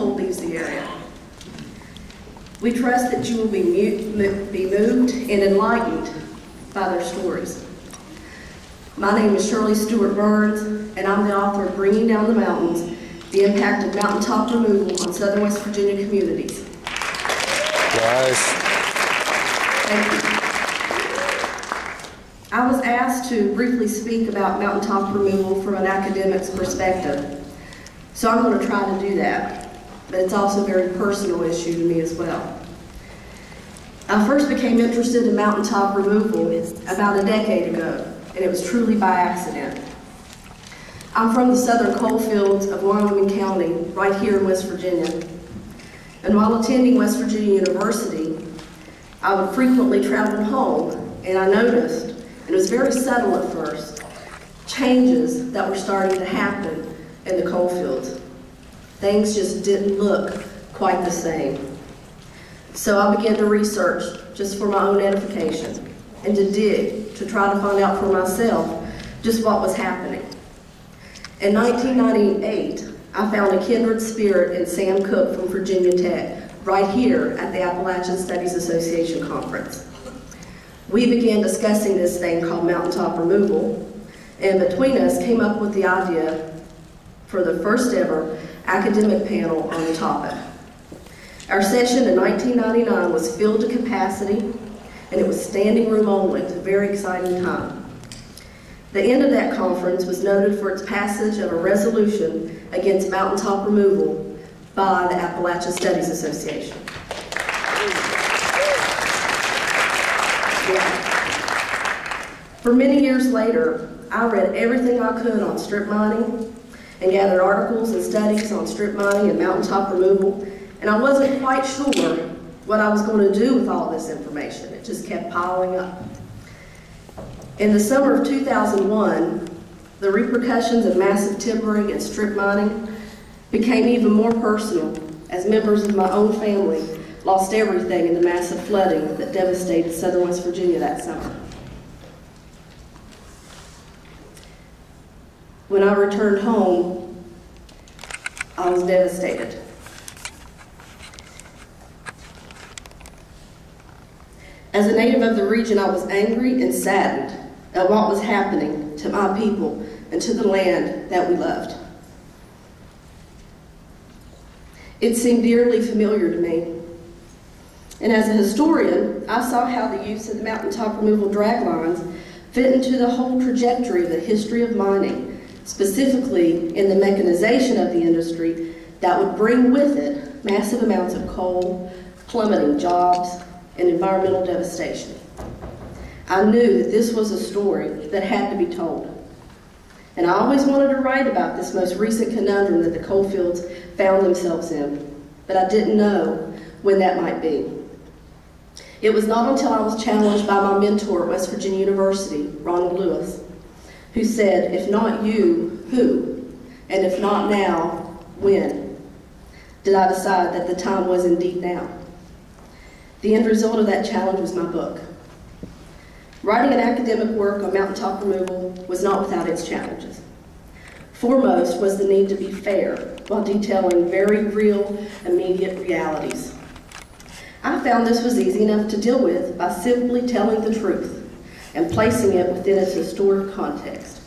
coal leaves the area. We trust that you will be moved and enlightened by their stories. My name is Shirley Stewart Burns, and I'm the author of Bringing Down the Mountains, the impact of mountaintop removal on Southern West Virginia communities. Nice. Thank you. I was asked to briefly speak about mountaintop removal from an academic's perspective, so I'm going to try to do that, but it's also a very personal issue to me as well. I first became interested in mountaintop removal about a decade ago, and it was truly by accident. I'm from the southern coal fields of Wyoming County, right here in West Virginia. And while attending West Virginia University, I would frequently travel home, and I noticed, and it was very subtle at first, changes that were starting to happen in the coal fields. Things just didn't look quite the same. So I began to research just for my own edification and to dig, to try to find out for myself just what was happening. In 1998, I found a kindred spirit in Sam Cook from Virginia Tech, right here at the Appalachian Studies Association Conference. We began discussing this thing called mountaintop removal, and between us came up with the idea for the first ever academic panel on the topic. Our session in 1999 was filled to capacity, and it was standing room only. It was a very exciting time. The end of that conference was noted for its passage of a resolution against mountaintop removal by the Appalachian Studies Association. For many years later, I read everything I could on strip mining and gathered articles and studies on strip mining and mountaintop removal, and I wasn't quite sure what I was going to do with all this information. It just kept piling up. In the summer of 2001, the repercussions of massive timbering and strip mining became even more personal as members of my own family lost everything in the massive flooding that devastated southern West Virginia that summer. When I returned home, I was devastated. As a native of the region, I was angry and saddened at what was happening to my people and to the land that we loved. It seemed dearly familiar to me. And as a historian, I saw how the use of the mountaintop removal drag lines fit into the whole trajectory of the history of mining, specifically in the mechanization of the industry that would bring with it massive amounts of coal, plummeting jobs, and environmental devastation. I knew that this was a story that had to be told. And I always wanted to write about this most recent conundrum that the coal fields found themselves in, but I didn't know when that might be. It was not until I was challenged by my mentor at West Virginia University, Ronald Lewis, who said, "If not you, who? And if not now, when?" did I decide that the time was indeed now. The end result of that challenge was my book. Writing an academic work on mountaintop removal was not without its challenges. Foremost was the need to be fair while detailing very real, immediate realities. I found this was easy enough to deal with by simply telling the truth and placing it within its historic context.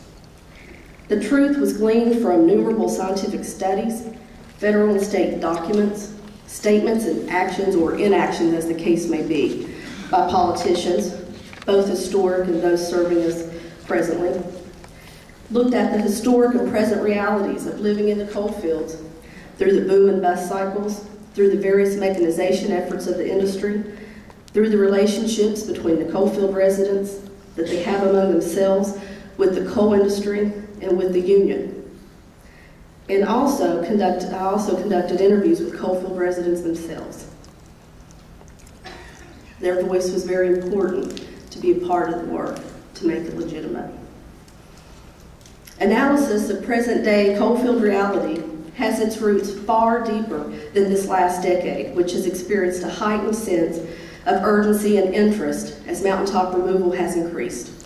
The truth was gleaned from innumerable scientific studies, federal and state documents, statements and actions or inactions as the case may be, by politicians, both historic and those serving us presently, looked at the historic and present realities of living in the coal fields through the boom and bust cycles, through the various mechanization efforts of the industry, through the relationships between the coal field residents that they have among themselves, with the coal industry, and with the union. And I also conducted interviews with coal field residents themselves. Their voice was very important to be a part of the work, to make it legitimate. Analysis of present-day coalfield reality has its roots far deeper than this last decade, which has experienced a heightened sense of urgency and interest as mountaintop removal has increased.